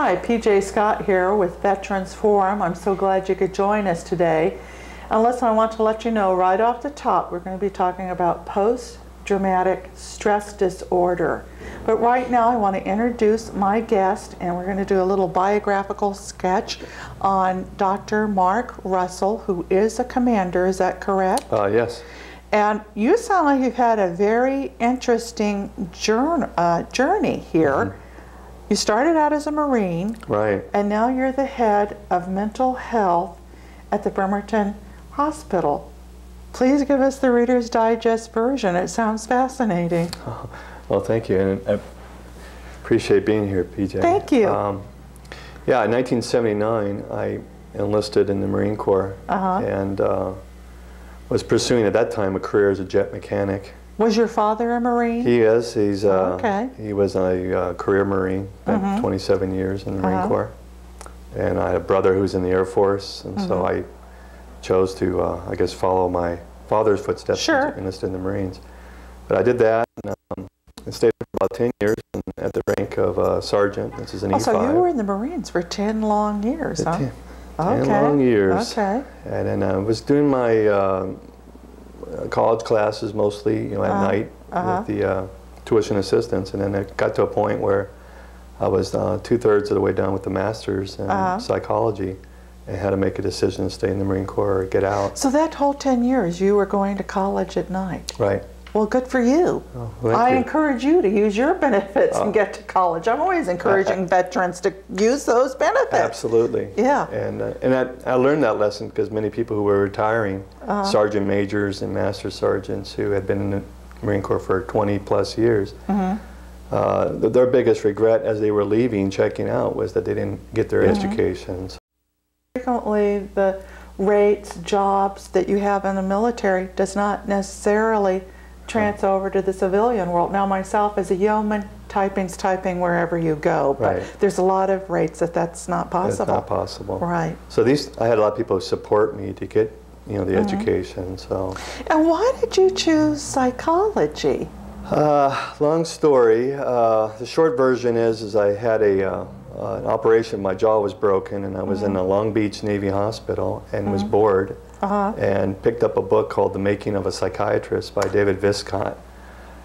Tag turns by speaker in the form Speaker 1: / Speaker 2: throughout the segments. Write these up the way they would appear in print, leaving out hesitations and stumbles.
Speaker 1: Hi, PJ Scott here with Veterans Forum. I'm so glad you could join us today. And listen, I want to let you know right off the top, we're going to be talking about post-traumatic stress disorder. But right now I want to introduce my guest, and we're going to do a little biographical sketch on Dr. Mark Russell, who is a commander. Is that correct?
Speaker 2: Yes.
Speaker 1: And you sound like you've had a very interesting journey here. Mm-hmm. You started out as a Marine,
Speaker 2: right,
Speaker 1: and now you're the head of mental health at the Bremerton Hospital. Please give us the Reader's Digest version. It sounds fascinating.
Speaker 2: Oh, well, thank you, and I appreciate being here, PJ.
Speaker 1: Thank you.
Speaker 2: Yeah, in 1979, I enlisted in the Marine Corps and was pursuing at that time a career as a jet mechanic.
Speaker 1: Was your father a Marine?
Speaker 2: He is. He's
Speaker 1: okay.
Speaker 2: He was a career Marine, spent 27 years in the Marine Corps. And I had a brother who's in the Air Force, and so I chose to, I guess, follow my father's footsteps and enlisted in the Marines. But I did that, and I stayed for about 10 years at the rank of sergeant. This is an E5.
Speaker 1: So you were in the Marines for 10 long years, huh?
Speaker 2: 10 long years.
Speaker 1: Okay.
Speaker 2: And then I was doing my college classes mostly, you know, at night with the tuition assistance, and then it got to a point where I was 2/3 of the way done with the master's in psychology, and had to make a decision to stay in the Marine Corps or get out.
Speaker 1: So that whole 10 years you were going to college at night?
Speaker 2: Right.
Speaker 1: Well, good for you.
Speaker 2: Oh, well,
Speaker 1: I encourage you to use your benefits and get to college. I'm always encouraging veterans to use those benefits.
Speaker 2: Absolutely.
Speaker 1: Yeah.
Speaker 2: And I learned that lesson because many people who were retiring, sergeant majors and master sergeants who had been in the Marine Corps for 20+ years, their biggest regret as they were leaving, checking out, was that they didn't get their education. So
Speaker 1: frequently, the rates, jobs that you have in the military does not necessarily transfer over to the civilian world. Now, myself as a yeoman, typing's typing wherever you go, but there's a lot of rates that's not possible.
Speaker 2: It's not possible.
Speaker 1: Right.
Speaker 2: So I had a lot of people support me to get, you know, the education. So. And
Speaker 1: why did you choose psychology?
Speaker 2: Long story. The short version is I had an operation. My jaw was broken, and I was in a Long Beach Navy hospital and was bored. And picked up a book called The Making of a Psychiatrist by David Viscott.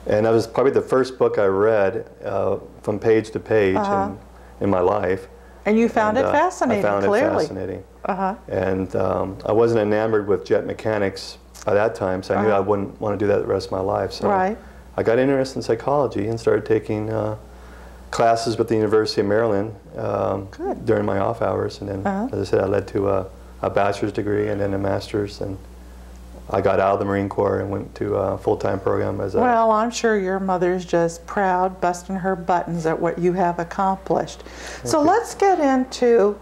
Speaker 2: And that was probably the first book I read from page to page in my life.
Speaker 1: And you found it fascinating, clearly.
Speaker 2: I found it fascinating. And I wasn't enamored with jet mechanics by that time, so I knew I wouldn't want to do that the rest of my life. So I got interested in psychology and started taking classes with the University of Maryland during my off hours. And then, as I said, I led to a bachelor's degree and then a master's, and I got out of the Marine Corps and went to a full-time program as a...
Speaker 1: Well, I'm sure your mother's just proud, busting her buttons at what you have accomplished. So let's get into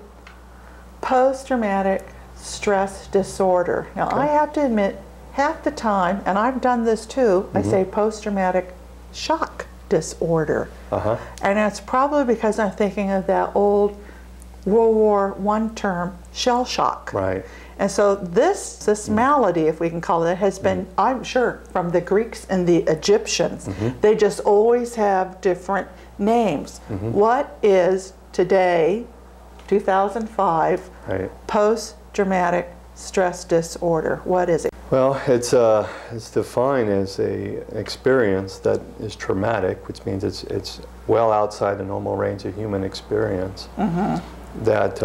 Speaker 1: post-traumatic stress disorder. Now, I have to admit, half the time, and I've done this too, I say post-traumatic shock disorder. And that's probably because I'm thinking of that old World War I term, shell shock.
Speaker 2: Right.
Speaker 1: And so this malady, if we can call it, has been, I'm sure, from the Greeks and the Egyptians. They just always have different names. What is today, 2005, post-traumatic stress disorder? What is it?
Speaker 2: Well, it's defined as an experience that is traumatic, which means it's well outside the normal range of human experience. That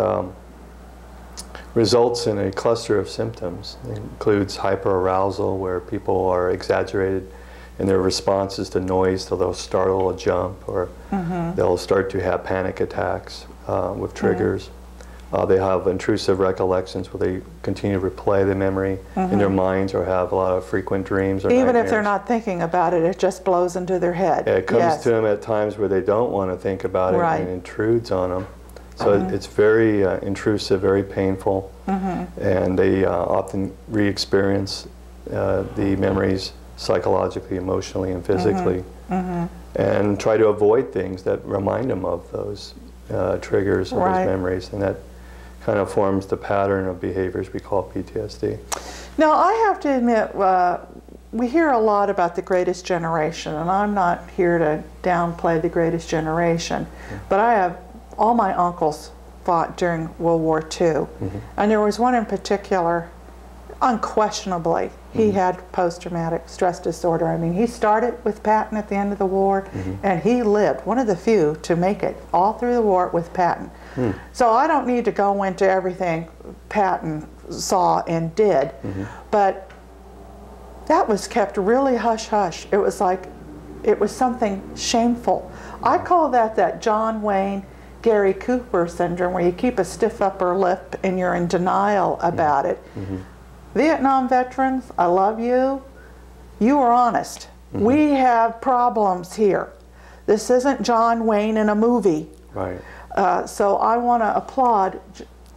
Speaker 2: results in a cluster of symptoms. It includes hyperarousal, where people are exaggerated in their responses to noise, so they'll startle or jump, or they'll start to have panic attacks with triggers. They have intrusive recollections, where they continue to replay the memory in their minds, or have a lot of frequent dreams or
Speaker 1: even
Speaker 2: nightmares.
Speaker 1: If they're not thinking about it, it just blows into their head.
Speaker 2: Yeah, it comes to them at times where they don't want to think about it and it intrudes on them. So it's very intrusive, very painful, and they often re-experience the memories psychologically, emotionally, and physically, and try to avoid things that remind them of those triggers or those memories, and that kind of forms the pattern of behaviors we call PTSD.
Speaker 1: Now, I have to admit, we hear a lot about the greatest generation, and I'm not here to downplay the greatest generation, but I have all my uncles fought during World War II. And there was one in particular, unquestionably, he had post-traumatic stress disorder. I mean, he started with Patton at the end of the war, and he lived, one of the few to make it all through the war with Patton. So I don't need to go into everything Patton saw and did, but that was kept really hush-hush. It was like, it was something shameful. I call that John Wayne, Gary Cooper syndrome, where you keep a stiff upper lip and you're in denial about it. Vietnam veterans, I love you. You were honest. We have problems here. This isn't John Wayne in a movie.
Speaker 2: Right.
Speaker 1: So I want to applaud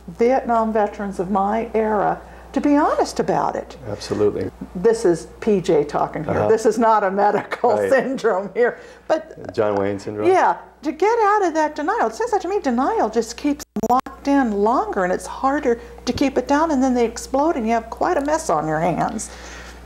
Speaker 1: Vietnam veterans of my era to be honest about it.
Speaker 2: Absolutely.
Speaker 1: This is PJ talking here. This is not a medical syndrome here. But
Speaker 2: John Wayne syndrome?
Speaker 1: Yeah, to get out of that denial. It seems like to me denial just keeps them locked in longer, and it's harder to keep it down, and then they explode and you have quite a mess on your hands.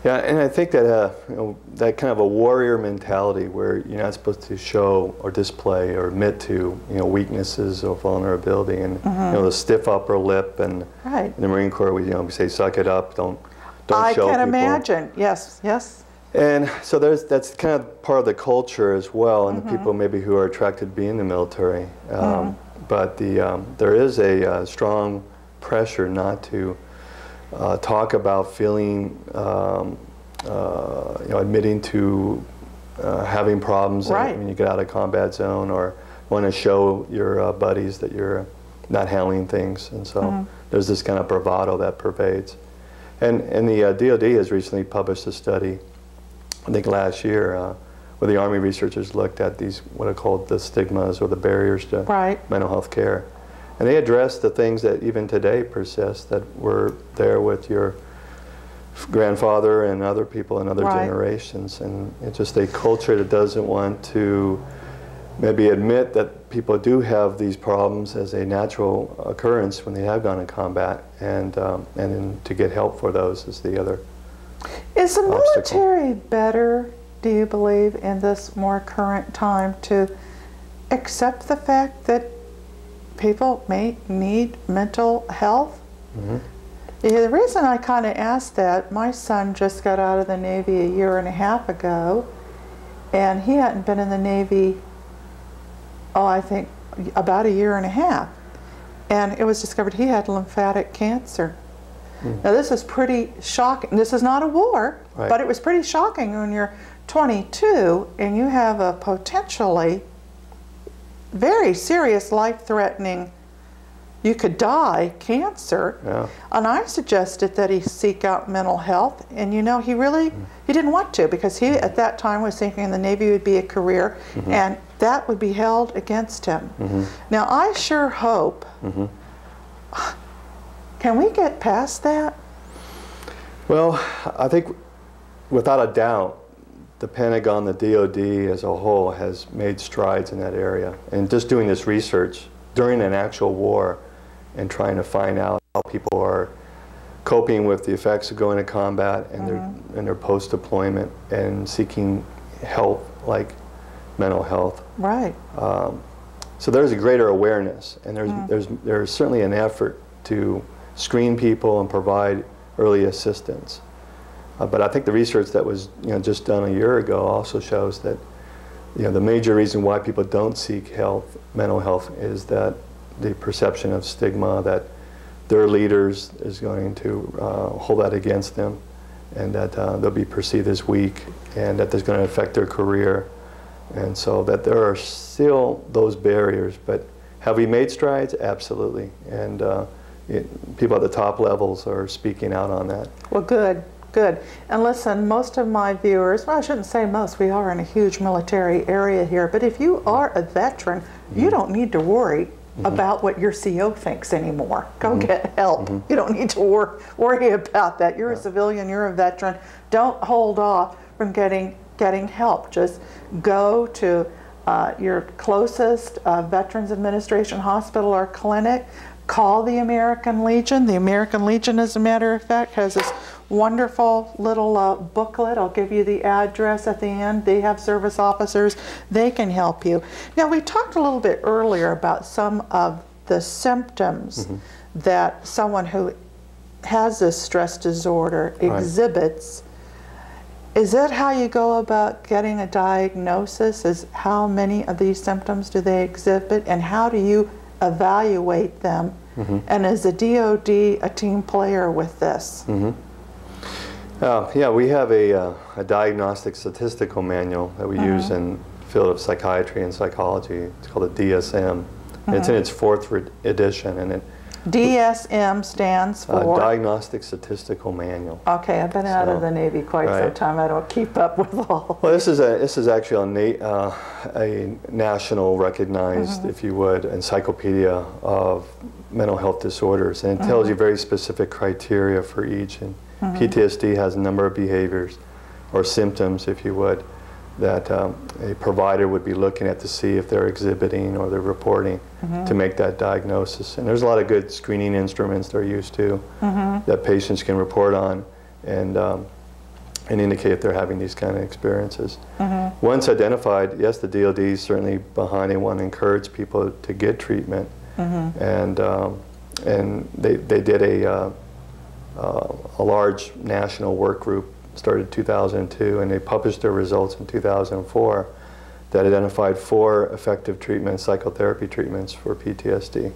Speaker 2: Yeah, and I think that you know, that kind of a warrior mentality where you're not supposed to show or display or admit to, you know, weaknesses or vulnerability, and you know, the stiff upper lip, and in the Marine Corps we, you know, we say suck it up, don't show
Speaker 1: I can
Speaker 2: people.
Speaker 1: imagine. Yes, yes.
Speaker 2: And so that's kind of part of the culture as well, and the people maybe who are attracted to be in the military. But there is a strong pressure not to talk about feeling, you know, admitting to having problems when you get out of combat zone, or want to show your buddies that you're not handling things. And so there's this kind of bravado that pervades. And the DOD has recently published a study, I think last year, where the Army researchers looked at these, what are called the stigmas or the barriers to mental health care. And they addressed the things that even today persist, that were there with your grandfather and other people in other generations. And it's just a culture that doesn't want to maybe admit that people do have these problems as a natural occurrence when they have gone in combat, and then to get help for those is the other
Speaker 1: Is the military better, do you believe, in this more current time to accept the fact that people may need mental health? Yeah, the reason I kind of asked that, my son just got out of the Navy a year and a half ago, and he hadn't been in the Navy, oh, I think about a year and a half. And it was discovered he had lymphatic cancer. Now this is pretty shocking. This is not a war, but it was pretty shocking when you're 22 and you have a potentially very serious, life-threatening, you could die, cancer. And I suggested that he seek out mental health, and you know, he really, he didn't want to, because he at that time was thinking the Navy would be a career, and that would be held against him. Now I sure hope, can we get past that?
Speaker 2: Well, I think without a doubt, the Pentagon, the DOD as a whole has made strides in that area. And just doing this research during an actual war and trying to find out how people are coping with the effects of going to combat and their post-deployment, and seeking help like mental health. So there's a greater awareness, and there's certainly an effort to screen people and provide early assistance. But I think the research that was just done a year ago also shows that the major reason why people don't seek mental health is that the perception of stigma, that their leaders is going to hold that against them, and that they'll be perceived as weak, and that there's going to affect their career. And so that there are still those barriers, but have we made strides? Absolutely. And people at the top levels are speaking out on that.
Speaker 1: Well, good, good. And listen, most of my viewers, well, I shouldn't say most, we are in a huge military area here, but if you are a veteran, you don't need to worry about what your CO thinks anymore. Go get help. You don't need to worry about that. You're a civilian, you're a veteran. Don't hold off from getting help. Just go to your closest Veterans Administration hospital or clinic. call the American Legion. The American Legion, as a matter of fact, has this wonderful little booklet. I'll give you the address at the end. They have service officers. They can help you. Now, we talked a little bit earlier about some of the symptoms that someone who has this stress disorder exhibits. Is that how you go about getting a diagnosis? Is how many of these symptoms do they exhibit, and how do you evaluate them? And is the DoD a team player with this?
Speaker 2: Yeah, we have a diagnostic statistical manual that we use in the field of psychiatry and psychology. It's called a DSM. It's in its 4th edition, and it
Speaker 1: DSM stands for?
Speaker 2: Diagnostic Statistical Manual.
Speaker 1: Okay, I've been out of the Navy quite some time. I don't keep up with all.
Speaker 2: Well, this is actually a national recognized, if you would, encyclopedia of mental health disorders, and it tells you very specific criteria for each. And PTSD has a number of behaviors or symptoms, if you would, that a provider would be looking at to see if they're exhibiting or they're reporting to make that diagnosis. And there's a lot of good screening instruments they're used to that patients can report on and indicate if they're having these kind of experiences. Once identified, yes, the DoD is certainly behind. They want to encourage people to get treatment. And they did a large national work group, started in 2002, and they published their results in 2004 that identified 4 effective treatments, psychotherapy treatments for PTSD.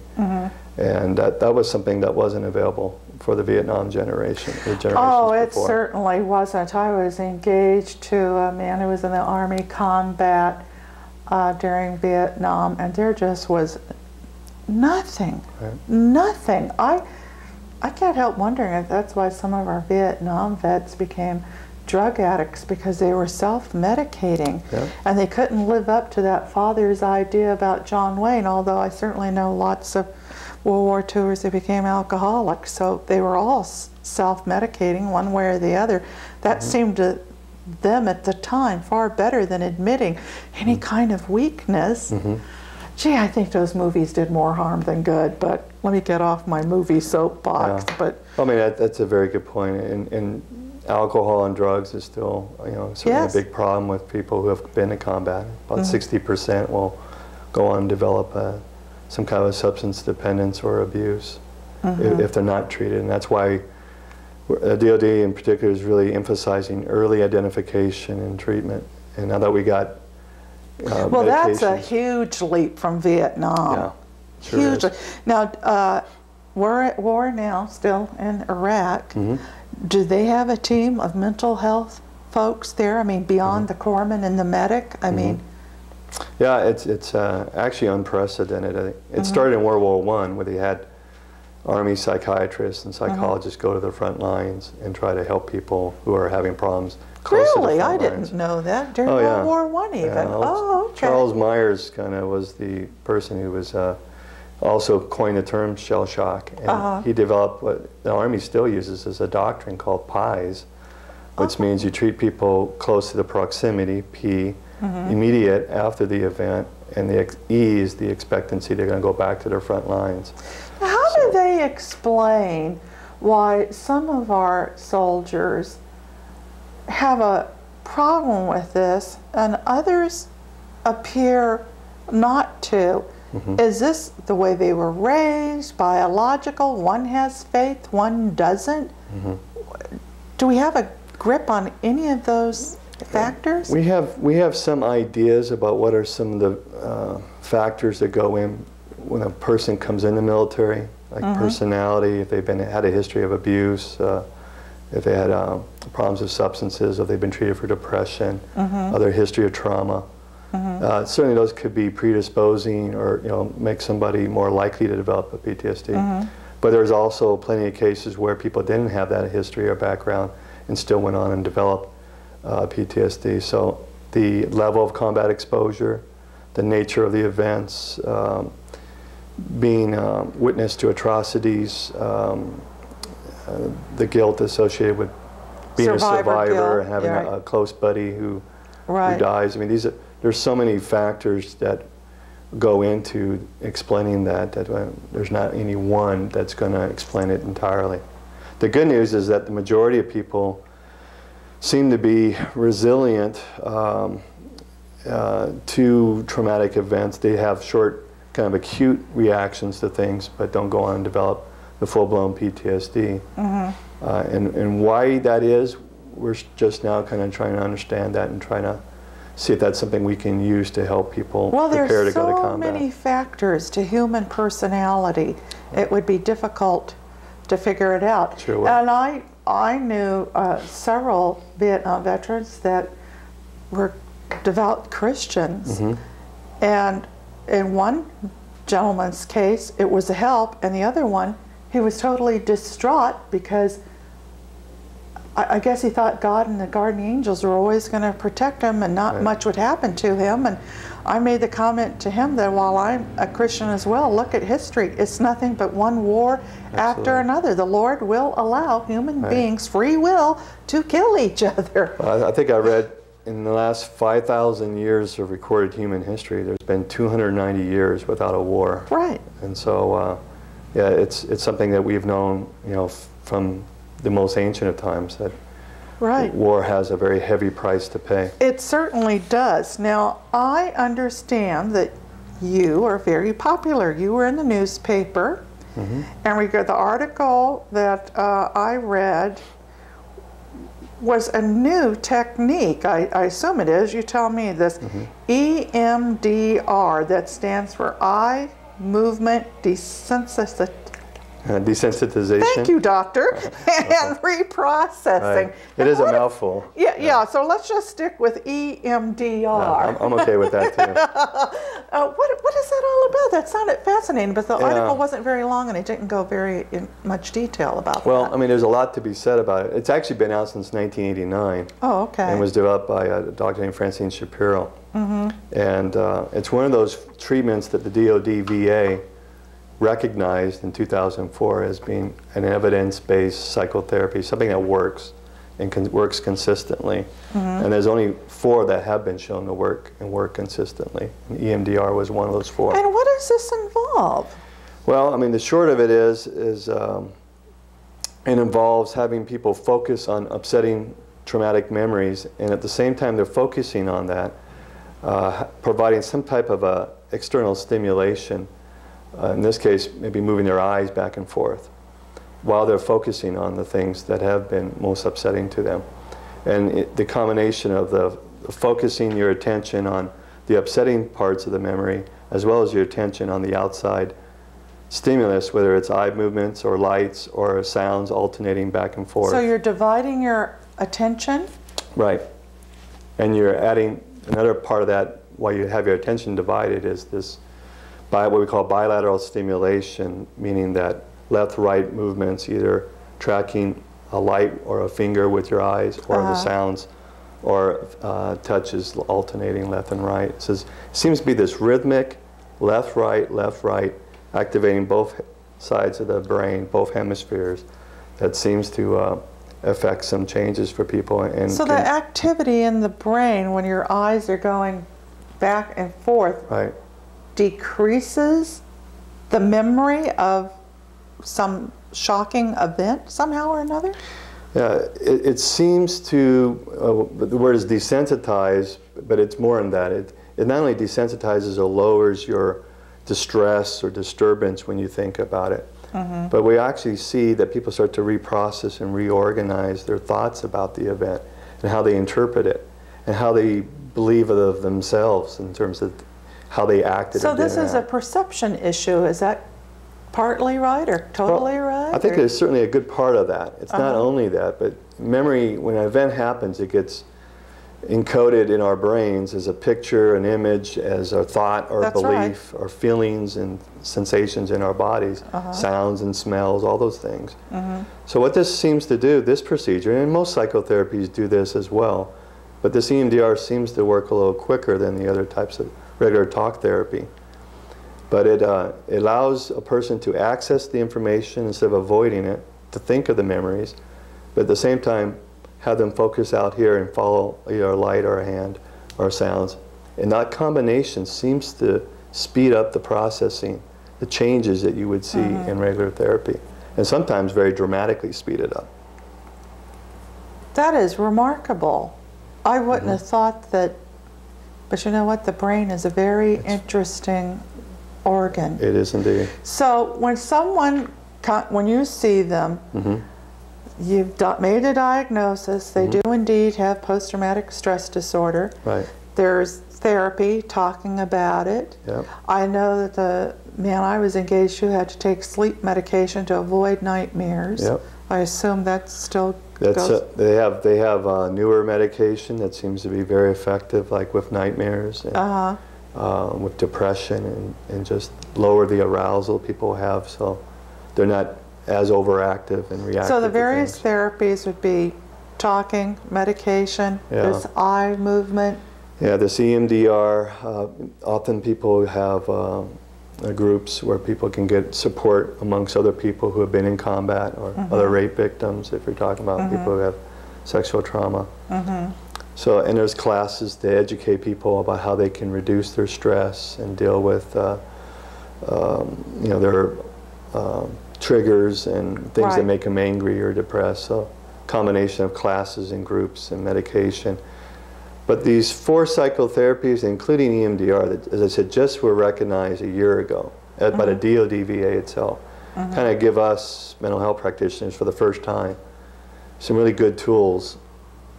Speaker 2: And that was something that wasn't available for the Vietnam generation, the generations
Speaker 1: it
Speaker 2: before.
Speaker 1: certainly wasn't. I was engaged to a man who was in the Army combat during Vietnam, and there just was nothing, nothing. I can't help wondering if that's why some of our Vietnam vets became drug addicts, because they were self-medicating and they couldn't live up to that father's idea about John Wayne, although I certainly know lots of World War IIers that became alcoholics, so they were all self-medicating one way or the other. That seemed to them at the time far better than admitting any kind of weakness. Gee, I think those movies did more harm than good, but let me get off my movie soapbox. But
Speaker 2: I mean, that's a very good point. And alcohol and drugs is still, certainly a big problem with people who have been in combat. About 60% will go on and develop some kind of substance dependence or abuse if they're not treated. And that's why DoD in particular is really emphasizing early identification and treatment. And now that we got
Speaker 1: well, that's a huge leap from Vietnam.
Speaker 2: Yeah, sure
Speaker 1: huge. Now, we're at war now, still in Iraq. Do they have a team of mental health folks there? I mean, beyond the corpsman and the medic? I mean,
Speaker 2: yeah, it's actually unprecedented. I think it started in World War I, where they had Army psychiatrists and psychologists go to the front lines and try to help people who are having problems.
Speaker 1: Really? I didn't know that. During World War I even. Oh, okay.
Speaker 2: Charles Myers kind of was the person who was also coined the term shell shock. And he developed what the Army still uses as a doctrine called PIES, which means you treat people close to the proximity, P, immediate after the event, and the E is the expectancy they're going to go back to their front lines.
Speaker 1: How do they explain why some of our soldiers have a problem with this and others appear not to? Is this the way they were raised, biological? One has faith, one doesn't? Do we have a grip on any of those factors?
Speaker 2: We have some ideas about what are some of the factors that go in when a person comes in the military, like personality, if they've had a history of abuse, if they had problems with substances, if they've been treated for depression, other history of trauma. Certainly those could be predisposing or make somebody more likely to develop a PTSD. But there's also plenty of cases where people didn't have that history or background and still went on and developed PTSD. So the level of combat exposure, the nature of the events, being witness to atrocities, the guilt associated with being a survivor and having a close buddy who dies. I mean, there's so many factors that go into explaining that there's not any one that's going to explain it entirely. The good news is that the majority of people seem to be resilient to traumatic events. They have short, kind of acute reactions to things, but don't go on and develop the full-blown PTSD. And why that is, we're just now kind of trying to understand that and trying to see if that's something we can use to help people prepare to go to combat.
Speaker 1: Well, there's so many factors to human personality. It would be difficult to figure it out.
Speaker 2: Sure would.
Speaker 1: And I knew several Vietnam veterans that were devout Christians. And in one gentleman's case, it was a help, and the other one, he was totally distraught because I guess he thought God and the guardian angels were always going to protect him and not much would happen to him. And I made the comment to him that while I'm a Christian as well, look at history. It's nothing but one war after another. The Lord will allow human beings, free will, to kill each other.
Speaker 2: Well, I think I read in the last 5,000 years of recorded human history, there's been 290 years without a war.
Speaker 1: Right.
Speaker 2: And so, yeah, it's something that we've known, you know, from the most ancient of times, that war has a very heavy price to pay.
Speaker 1: It certainly does. Now, I understand that you are very popular. You were in the newspaper, and we got the article that I read was a new technique. I assume it is. You tell me this. EMDR, that stands for eye movement desensitization.
Speaker 2: Desensitization.
Speaker 1: Thank you, doctor. And reprocessing.
Speaker 2: Right. It is a mouthful.
Speaker 1: Yeah, so let's just stick with EMDR.
Speaker 2: I'm okay with that too.
Speaker 1: What is that all about? That sounded fascinating, but the article wasn't very long and it didn't go very in much detail about that.
Speaker 2: Well, I mean, there's a lot to be said about it. It's actually been out since 1989.
Speaker 1: Oh, okay.
Speaker 2: And was developed by a doctor named Francine Shapiro. And it's one of those treatments that the DoD VA recognized in 2004 as being an evidence-based psychotherapy, something that works and works consistently. And there's only 4 that have been shown to work and work consistently. And EMDR was one of those 4.
Speaker 1: And what does this involve?
Speaker 2: Well, I mean, the short of it is it involves having people focus on upsetting traumatic memories, and at the same time they're focusing on that, providing some type of external stimulation. In this case, maybe moving their eyes back and forth while they're focusing on the things that have been most upsetting to them. And the combination of the focusing your attention on the upsetting parts of the memory, as well as your attention on the outside stimulus, whether it's eye movements or lights or sounds alternating back and forth.
Speaker 1: So you're dividing your attention?
Speaker 2: Right. And you're adding another part of that, while you have your attention divided, is this what we call bilateral stimulation, meaning that left-right movements, either tracking a light or a finger with your eyes, or the sounds, or touches alternating left and right. So it seems to be this rhythmic left, right, activating both sides of the brain, both hemispheres, that seems to affect some changes for people. And
Speaker 1: so the activity in the brain when your eyes are going back and forth decreases the memory of some shocking event somehow or another?
Speaker 2: Yeah, it seems to, the word is desensitize, but it's more than that. It not only desensitizes or lowers your distress or disturbance when you think about it, but we actually see that people start to reprocess and reorganize their thoughts about the event and how they interpret it and how they believe of themselves in terms of how they acted.
Speaker 1: So this is a perception issue. Is that partly right or totally right?
Speaker 2: I think there's certainly a good part of that. It's not only that, but memory, when an event happens, it gets encoded in our brains as a picture, an image, as a thought or a belief, or feelings and sensations in our bodies, sounds and smells, all those things. So what this seems to do, this procedure, and most psychotherapies do this as well, but this EMDR seems to work a little quicker than the other types of regular talk therapy. But it allows a person to access the information instead of avoiding it, to think of the memories, but at the same time have them focus out here and follow either a light or a hand or sounds. And that combination seems to speed up the processing, the changes that you would see in regular therapy, and sometimes very dramatically speed it up.
Speaker 1: That is remarkable. I wouldn't have thought that, but you know what? The brain is a very interesting organ.
Speaker 2: It is indeed.
Speaker 1: So when when you see them, you've made a diagnosis, they do indeed have post-traumatic stress disorder.
Speaker 2: Right.
Speaker 1: There's therapy talking about it.
Speaker 2: Yep.
Speaker 1: I know that the man I was engaged to had to take sleep medication to avoid nightmares.
Speaker 2: Yep.
Speaker 1: I assume that still goes.
Speaker 2: They have newer medication that seems to be very effective, like with nightmares and with depression and just lower the arousal people have, so they're not as overactive and reactive.
Speaker 1: So the various therapies would be talking, medication, this eye movement.
Speaker 2: Yeah, this EMDR, often people have groups where people can get support amongst other people who have been in combat or other rape victims, if you're talking about people who have sexual trauma. So, and there's classes to educate people about how they can reduce their stress and deal with you know, their triggers and things that make them angry or depressed. So combination of classes and groups and medication. But these 4 psychotherapies, including EMDR, that, as I said, just were recognized a year ago by the DoD VA itself, kind of give us mental health practitioners for the first time some really good tools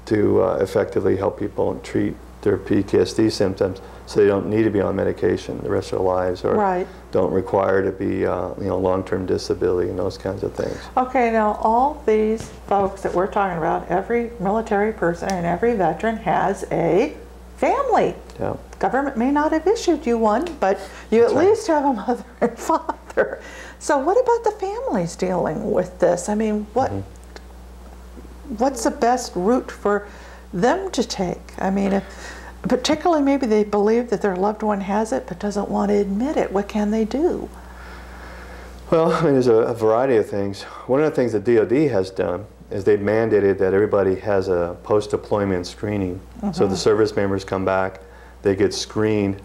Speaker 2: to effectively help people treat their PTSD symptoms, so they don't need to be on medication the rest of their lives, or don't require to be, you know, long-term disability and those kinds of things.
Speaker 1: Okay, now all these folks that we're talking about, every military person and every veteran has a family.
Speaker 2: Yeah.
Speaker 1: Government may not have issued you one, but you at least have a mother and father. So what about the families dealing with this? I mean, what's the best route for them to take? I mean, particularly maybe they believe that their loved one has it but doesn't want to admit it. What can they do?
Speaker 2: Well, I mean, there's a variety of things. One of the things that DoD has done is they've mandated that everybody has a post-deployment screening. So the service members come back, they get screened,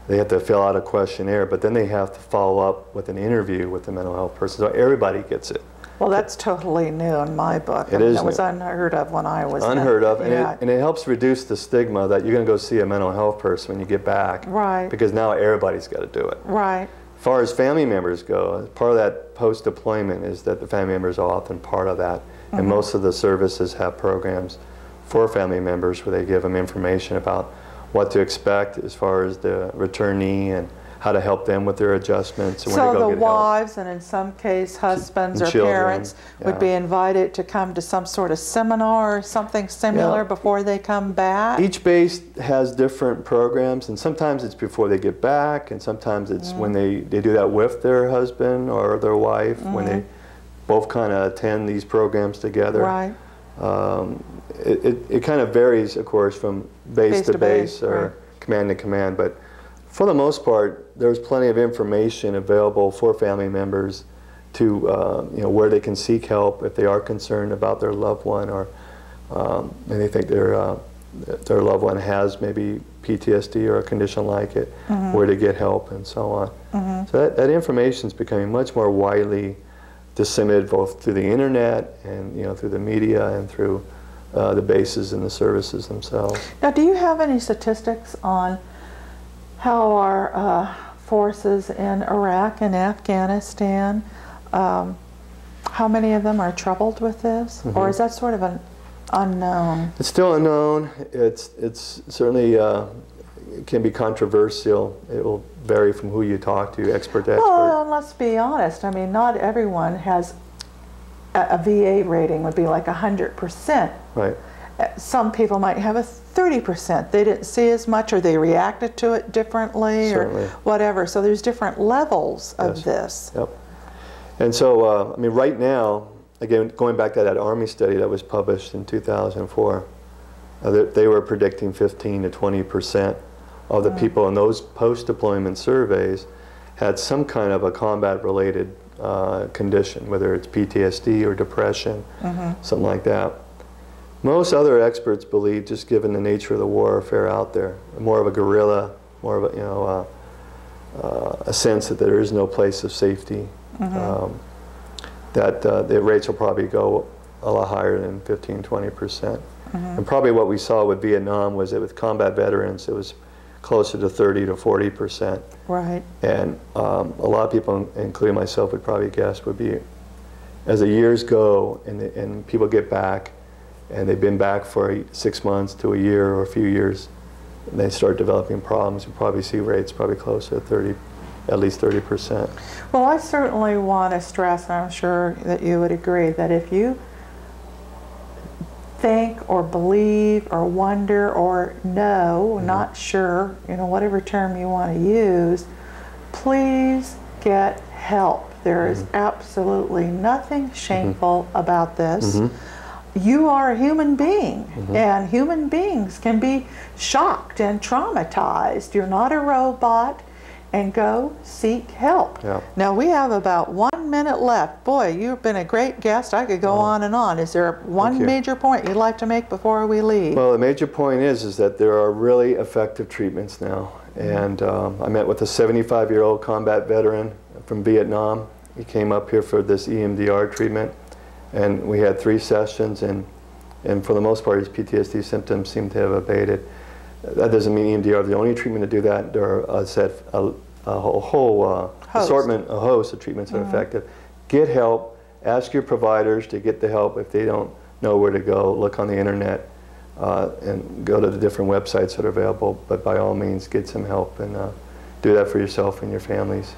Speaker 2: they have to fill out a questionnaire, but then they have to follow up with an interview with the mental health person. So everybody gets it.
Speaker 1: Well, that's totally new in my book.
Speaker 2: It is
Speaker 1: That was unheard of when I was
Speaker 2: unheard of, and it helps reduce the stigma that you're going to go see a mental health person when you get back.
Speaker 1: Right.
Speaker 2: Because now everybody's got to do it.
Speaker 1: Right.
Speaker 2: As far as family members go, part of that post-deployment is that the family members are often part of that. And most of the services have programs for family members where they give them information about what to expect as far as the returnee and how to help them with their adjustments. And
Speaker 1: so the wives, and in some case husbands or
Speaker 2: children,
Speaker 1: parents, would be invited to come to some sort of seminar or something similar before they come back?
Speaker 2: Each base has different programs, and sometimes it's before they get back, and sometimes it's when they do that with their husband or their wife, when they both kind of attend these programs together.
Speaker 1: Right.
Speaker 2: It kind of varies, of course, from base to base or command to command, but for the most part, there's plenty of information available for family members to, you know, where they can seek help if they are concerned about their loved one, or and they think their loved one has maybe PTSD or a condition like it, where to get help and so on. So that information is becoming much more widely disseminated, both through the internet and, you know, through the media and through the bases and the services themselves.
Speaker 1: Now, do you have any statistics on how our forces in Iraq and Afghanistan, how many of them are troubled with this? Or is that sort of an unknown? It's
Speaker 2: still unknown. It's certainly can be controversial. It will vary from who you talk to, expert to expert.
Speaker 1: Well, let's be honest. I mean, not everyone has a VA rating would be like 100%.
Speaker 2: Right.
Speaker 1: Some people might have a 30%. They didn't see as much, or they reacted to it differently, or whatever. So there's different levels of this.
Speaker 2: Yep. And so, I mean, right now, again, going back to that Army study that was published in 2004, they were predicting 15 to 20% of the people in those post-deployment surveys had some kind of a combat-related condition, whether it's PTSD or depression, something like that. Most other experts believe, just given the nature of the warfare out there, more of a guerrilla, more of a, you know, a sense that there is no place of safety, that the rates will probably go a lot higher than 15–20%. And probably what we saw with Vietnam was that with combat veterans, it was closer to 30–40%.
Speaker 1: Right.
Speaker 2: And a lot of people, including myself, would probably guess would be, as the years go and people get back, and they've been back for 6 months to a year or a few years, and they start developing problems, you probably see rates probably closer to at least 30%.
Speaker 1: Well, I certainly want to stress, and I'm sure that you would agree, that if you think or believe or wonder or know, not sure, you know, whatever term you want to use, please get help. There is absolutely nothing shameful about this. You are a human being, and human beings can be shocked and traumatized. You're not a robot, and go seek help.
Speaker 2: Yeah.
Speaker 1: Now we have about 1 minute left. Boy, you've been a great guest. I could go on and on. Is there one major point you'd like to make before we leave?
Speaker 2: Well, the major point is that there are really effective treatments now. And I met with a 75-year-old combat veteran from Vietnam. He came up here for this EMDR treatment, and we had 3 sessions, and for the most part his PTSD symptoms seem to have abated. That doesn't mean EMDR is the only treatment to do that. There are a whole assortment, a host of treatments that are effective. Get help. Ask your providers to get the help if they don't know where to go. Look on the internet and go to the different websites that are available. But by all means, get some help and do that for yourself and your families.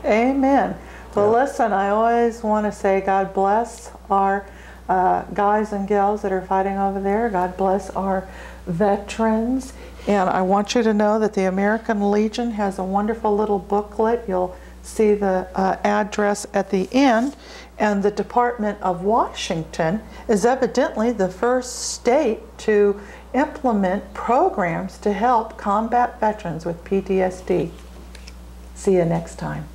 Speaker 1: Amen. Well, listen, I always want to say God bless our guys and gals that are fighting over there. God bless our veterans. And I want you to know that the American Legion has a wonderful little booklet. You'll see the address at the end. And the Department of Washington is evidently the first state to implement programs to help combat veterans with PTSD. See you next time.